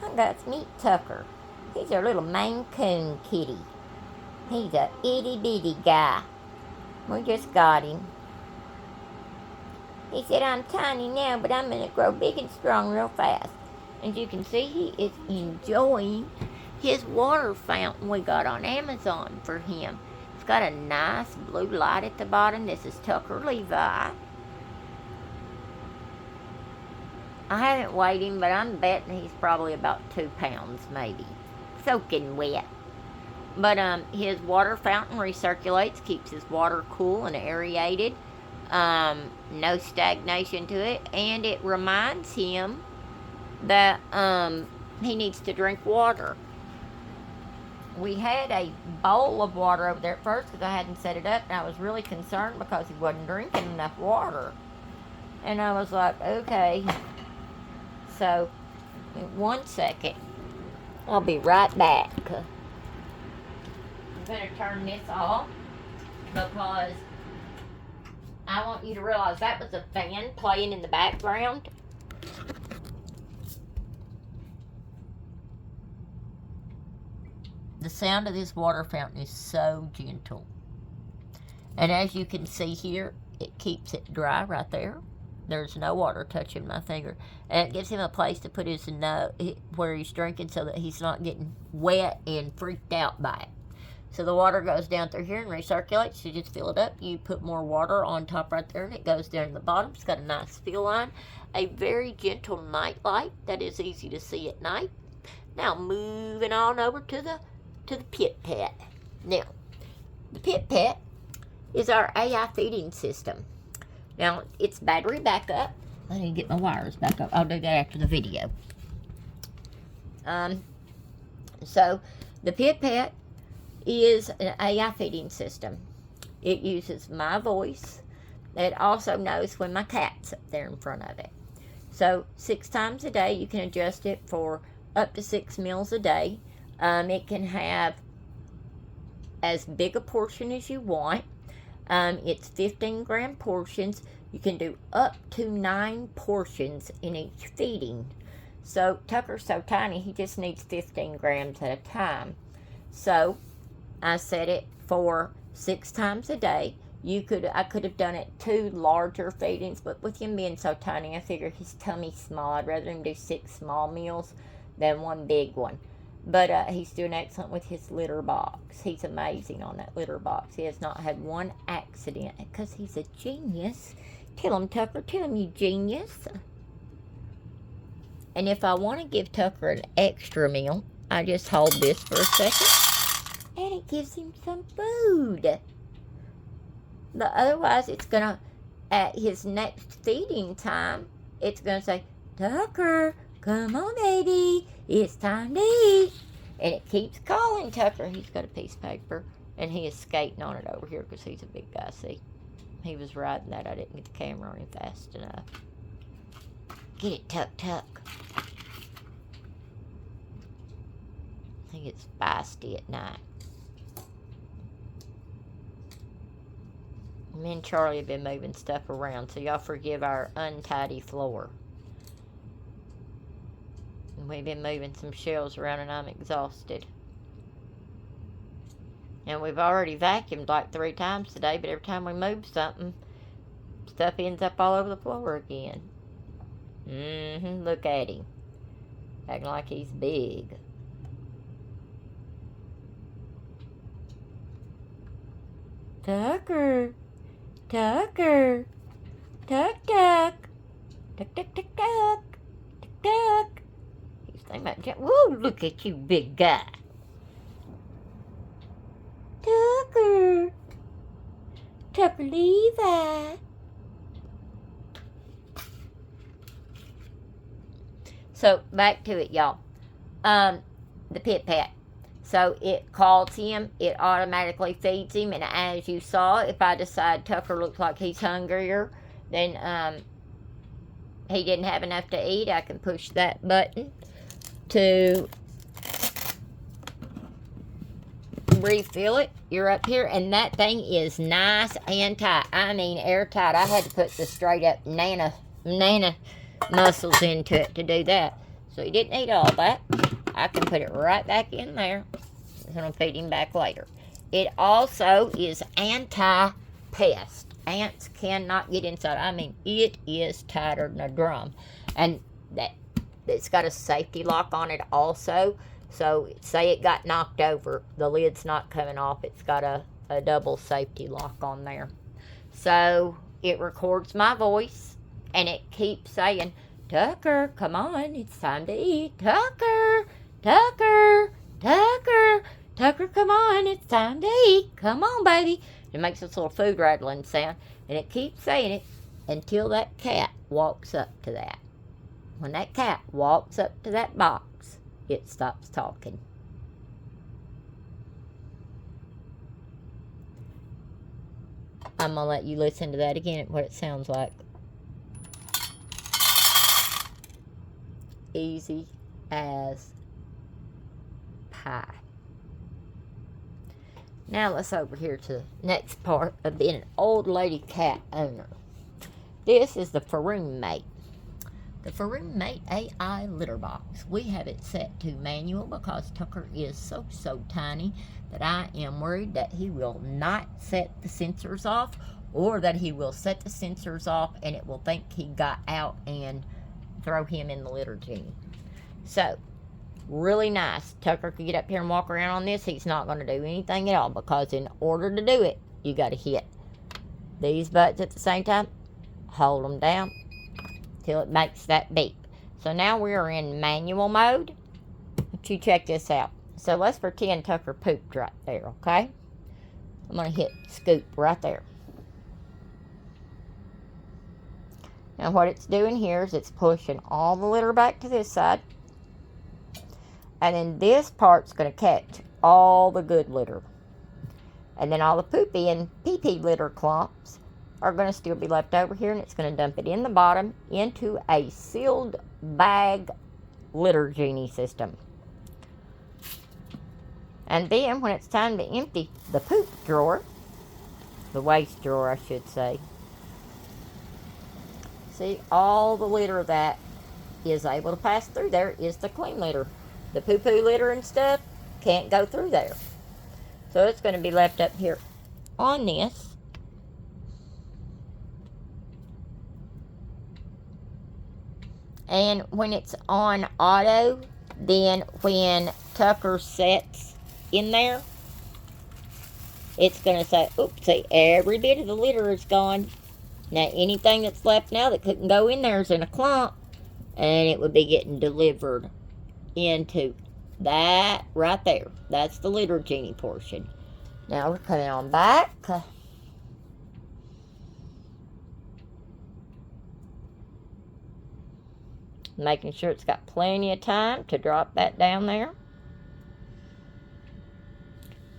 Come on, guys, meet Tucker. He's our little Maine Coon kitty. He's a itty-bitty guy. We just got him. He said, I'm tiny now, but I'm going to grow big and strong real fast. As you can see, he is enjoying his water fountain we got on Amazon for him. It's got a nice blue light at the bottom. This is Tucker Levi. I haven't weighed him, but I'm betting he's probably about 2 pounds, maybe. Soaking wet. But his water fountain recirculates, keeps his water cool and aerated. No stagnation to it, and it reminds him that he needs to drink water. We had a bowl of water over there at first because I hadn't set it up, and I was really concerned because he wasn't drinking enough water. And I was like, okay. So, in 1 second, I'll be right back. I'm going to turn this off because I want you to realize that was a fan playing in the background. The sound of this water fountain is so gentle. And as you can see here, it keeps it dry right there. There's no water touching my finger. And it gives him a place to put his nose where he's drinking so that he's not getting wet and freaked out by it. So the water goes down through here and recirculates. You just fill it up. You put more water on top right there, and it goes down to the bottom. It's got a nice fill line. A very gentle night light that is easy to see at night. Now moving on over to the Pit Pet. Now, the Pit Pet is our AI feeding system. Now, it's battery backup. Let me get my wires back up. I'll do that after the video. So, the Pit Pet is an AI feeding system. It uses my voice. It also knows when my cat's up there in front of it. So, 6 times a day, you can adjust it for up to 6 meals a day. It can have as big a portion as you want. It's 15-gram portions. You can do up to 9 portions in each feeding. So Tucker's so tiny, he just needs 15 grams at a time. So I set it for 6 times a day. I could have done it 2 larger feedings, but with him being so tiny, I figured his tummy's small. I'd rather him do 6 small meals than 1 big one. But he's doing excellent with his litter box. He's amazing on that litter box. He has not had 1 accident because he's a genius. Tell him, Tucker. Tell him, you genius. And if I want to give Tucker an extra meal, I just hold this for a second. And it gives him some food. But otherwise, it's going to, at his next feeding time, it's going to say, Tucker, come on, baby. It's time to eat. And it keeps calling Tucker. He's got a piece of paper. And he is skating on it over here because he's a big guy, see? He was riding that. I didn't get the camera on him fast enough. Get it, Tuck, Tuck. He gets feisty at night. Me and Charlie have been moving stuff around, so y'all forgive our untidy floor. We've been moving some shelves around and I'm exhausted. And we've already vacuumed like 3 times today, but every time we move something, stuff ends up all over the floor again. Look at him. Acting like he's big. Tucker. Tucker. Tuck, tuck. Tuck, tuck, tuck, tuck. Tuck, tuck. He's thinking about whoa, look at you, big guy. Tucker. Tucker Levi. So, back to it, y'all. The Pit Pet. So, it calls him. It automatically feeds him. And as you saw, if I decide Tucker looks like he's hungrier, then he didn't have enough to eat, I can push that button to refill it. You're up here, and that thing is nice and tight. I mean, airtight. I had to put the straight up nana muscles into it to do that. So he didn't eat all that. I can put it right back in there. I'm going to feed him back later. It also is anti-pest. Ants cannot get inside. I mean, it is tighter than a drum. And it's got a safety lock on it also. So, say it got knocked over, the lid's not coming off. It's got a double safety lock on there. So, it records my voice, and it keeps saying, Tucker, come on, it's time to eat. Tucker, Tucker, Tucker, Tucker, come on, it's time to eat. Come on, baby. It makes this little food rattling sound, and it keeps saying it until that cat walks up to that. When that cat walks up to that box, it stops talking. I'm going to let you listen to that again, what it sounds like. Easy as pie. Now let's over here to the next part of being an old lady cat owner. This is the Furoommate. The Furoommate AI Litterbox. We have it set to manual because Tucker is so tiny that I am worried that he will not set the sensors off, or that he will set the sensors off and it will think he got out and throw him in the litter genie. So, really nice. Tucker could get up here and walk around on this. He's not going to do anything at all, because in order to do it, you got to hit these buttons at the same time. Hold them down till it makes that beep. So now we are in manual mode. But you check this out. So let's pretend Tucker pooped right there, okay? I'm going to hit scoop right there. Now what it's doing here is it's pushing all the litter back to this side. And then this part's going to catch all the good litter. And then all the poopy and pee-pee litter clumps are going to still be left over here, and it's going to dump it in the bottom into a sealed bag litter genie system. And then when it's time to empty the poop drawer, the waste drawer I should say, see, all the litter that is able to pass through there is the clean litter. The poo-poo litter and stuff can't go through there. So it's going to be left up here on this. And when it's on auto, then when Tucker sets in there, it's going to say, oops, see, every bit of the litter is gone. Now, anything that's left now that couldn't go in there is in a clump, and it would be getting delivered into that right there. That's the litter genie portion. Now, we're coming on back. Making sure it's got plenty of time to drop that down there.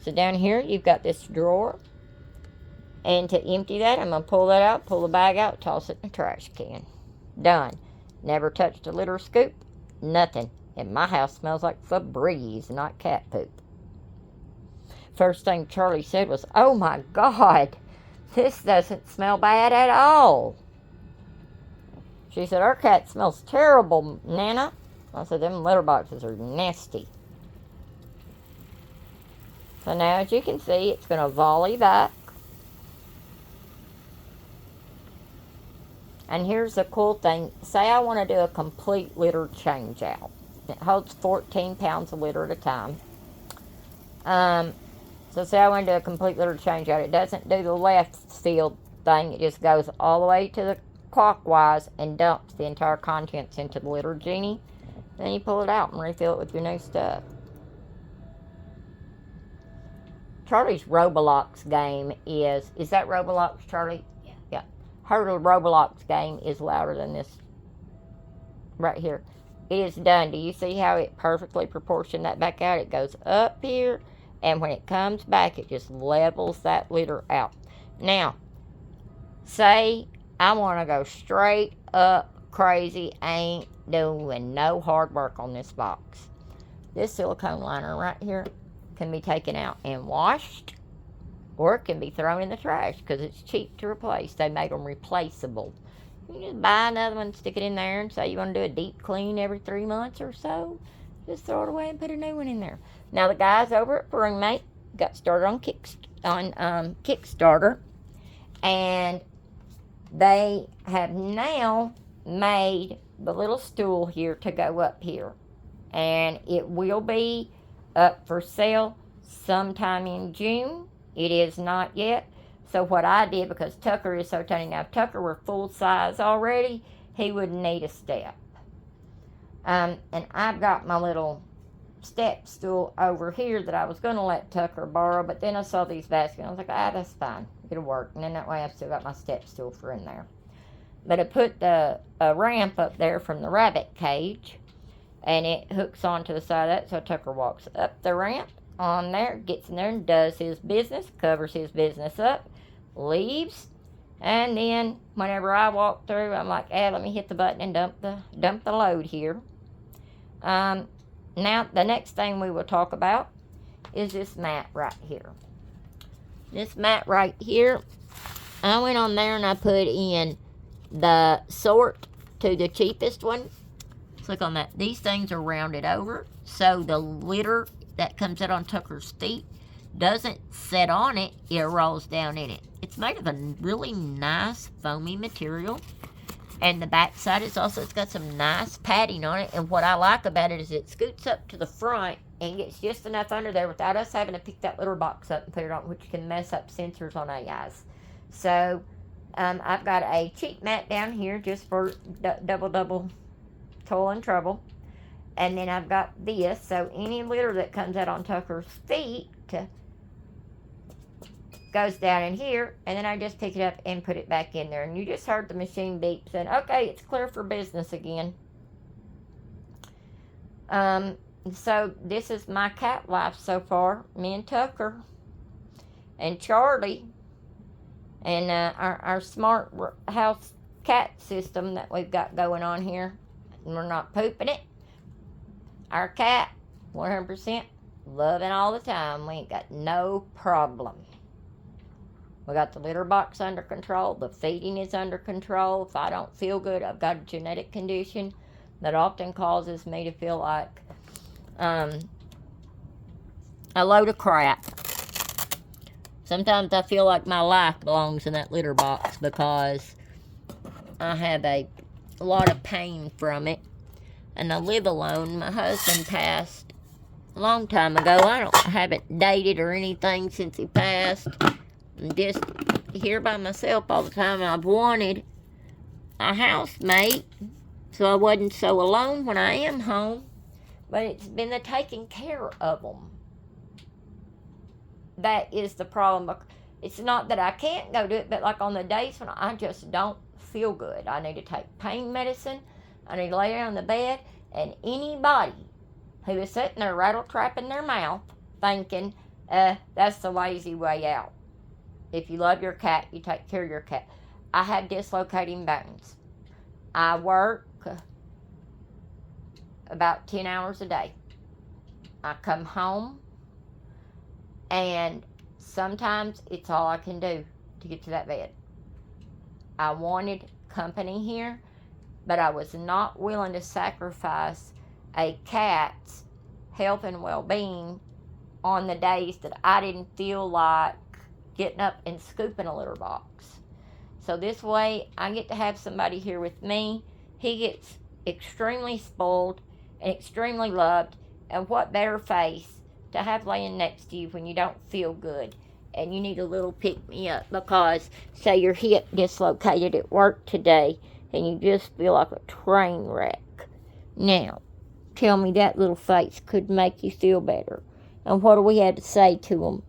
So down here, you've got this drawer. And to empty that, I'm going to pull that out, pull the bag out, toss it in the trash can. Done. Never touched a litter scoop. Nothing. And my house smells like Febreze, not cat poop. First thing Charlie said was, oh my God, this doesn't smell bad at all. She said, our cat smells terrible, Nana. I said, them litter boxes are nasty. So now, as you can see, it's going to volley back. And here's the cool thing. Say I want to do a complete litter change out. It holds 14 pounds of litter at a time. So say I want to do a complete litter change out. It doesn't do the left field thing. It just goes all the way to the clockwise and dumps the entire contents into the litter genie. Then you pull it out and refill it with your new stuff. Charlie's Roblox game is that Roblox, Charlie? Yeah. Her Roblox game is louder than this right here. It is done. Do you see how it perfectly proportioned that back out? It goes up here, and when it comes back, it just levels that litter out. Now, say I want to go straight up crazy, ain't doing no hard work on this box. This silicone liner right here can be taken out and washed, or it can be thrown in the trash because it's cheap to replace. They made them replaceable. You can just buy another one, stick it in there, and say you want to do a deep clean every 3 months or so. just throw it away and put a new one in there. Now the guys over at Furoommate got started on Kickstarter, and they have now made the little stool here to go up here, and it will be up for sale sometime in June. It is not yet. So what I did, because Tucker is so tiny now, if Tucker were full size already, he would need a step. And I've got my little step stool over here that I was going to let Tucker borrow, but then I saw these baskets, and I was like, that's fine. It'll work. And then that way I've still got my step stool for in there. But I put a ramp up there from the rabbit cage, and it hooks onto the side of that, so Tucker walks up the ramp on there, gets in there and does his business, covers his business up, leaves, and then whenever I walk through, I'm like, let me hit the button and dump the load here. Now, the next thing we will talk about is this mat right here. This mat right here, I went on there and I put in the sort to the cheapest one. Click on that. These things are rounded over, so the litter that comes out on Tucker's feet doesn't set on it, it rolls down in it. It's made of a really nice foamy material, and the back side is also, it's got some nice padding on it, and what I like about it is it scoots up to the front and gets just enough under there without us having to pick that litter box up and put it on, which can mess up sensors on AIs. So I've got a cheap mat down here just for double toil and trouble. And then I've got this, so any litter that comes out on Tucker's feet goes down in here, and then I just pick it up and put it back in there. And you just heard the machine beep saying, okay, it's clear for business again. So this is my cat life so far. Me and Tucker and Charlie and our smart house cat system that we've got going on here. And we're not pooping it. Our cat, 100% loving all the time. We ain't got no problem. We got the litter box under control. The feeding is under control. If I don't feel good, I've got a genetic condition that often causes me to feel like a load of crap. Sometimes I feel like my life belongs in that litter box because I have a lot of pain from it. And I live alone. My husband passed a long time ago. I haven't dated or anything since he passed. I'm just here by myself all the time. I've wanted a housemate so I wasn't so alone when I am home. But it's been the taking care of them that is the problem. It's not that I can't go do it, but like on the days when I just don't feel good, I need to take pain medicine. I need to lay down on the bed, and anybody who is sitting there rattle-trapping their mouth thinking, that's the lazy way out. If you love your cat, you take care of your cat. I have dislocating bones. I work about 10 hours a day. I come home, and sometimes it's all I can do to get to that bed. I wanted company here, but I was not willing to sacrifice a cat's health and well-being on the days that I didn't feel like getting up and scooping a litter box. So this way, I get to have somebody here with me. He gets extremely spoiled and extremely loved, and what better face to have laying next to you when you don't feel good and you need a little pick-me-up because, say, your hip dislocated at work today and you just feel like a train wreck. Now, tell me that little face could make you feel better. And what do we have to say to him?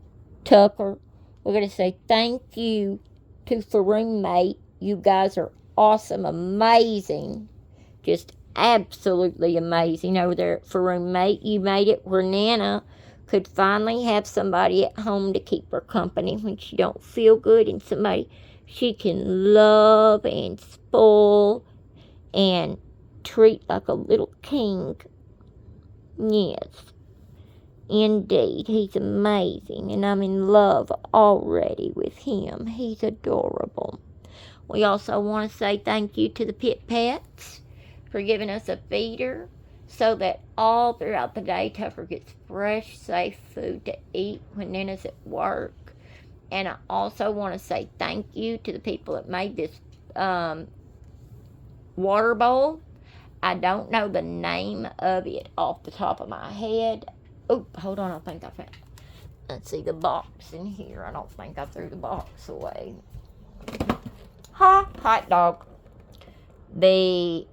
Tucker, we're going to say thank you to Furoommate. You guys are awesome, amazing, just absolutely amazing over there at Furoommate. You made it where Nana could finally have somebody at home to keep her company when she don't feel good, and somebody she can love and spoil and treat like a little king. Yes, indeed, he's amazing, and I'm in love already with him. He's adorable. We also want to say thank you to the Pit Pets for giving us a feeder so that all throughout the day Tucker gets fresh, safe food to eat when Nina's at work. And I also want to say thank you to the people that made this water bowl. I don't know the name of it off the top of my head. Oh, hold on, I think I found it. Let's see the box in here. I don't think I threw the box away. Hot dog. The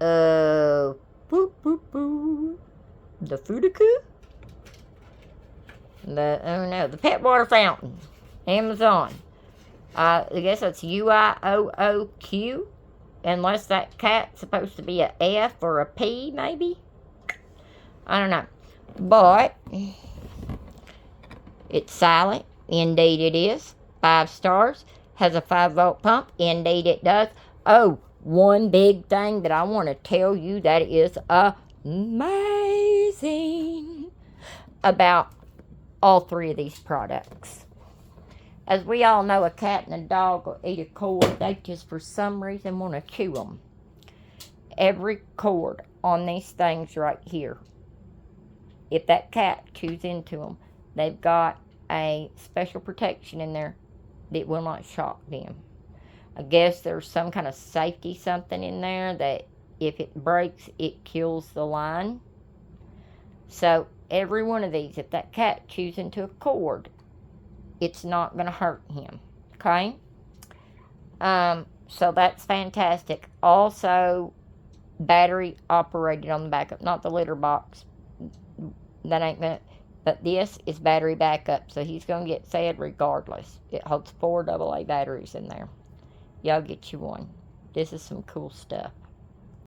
the Fudiku? The pet water fountain. Amazon. I guess it's UIOOQ. Unless that cat's supposed to be a F or a P, maybe? I don't know. But it's silent. Indeed it is. 5 stars. Has a 5-volt pump. Indeed it does. Oh, one big thing that I want to tell you that is amazing about all 3 of these products. As we all know, a cat and a dog will eat a cord. They just, for some reason, want to chew them. Every cord on these things right here, if that cat chews into them, they've got a special protection in there that will not shock them. I guess there's some kind of safety something in there that if it breaks, it kills the line. So every one of these, if that cat chews into a cord, it's not going to hurt him. Okay? So that's fantastic. Also, battery operated on the backup. Not the litter box. That ain't going to... But this is battery backup. So he's going to get fed regardless. It holds 4 AA batteries in there. Y'all get you one. This is some cool stuff.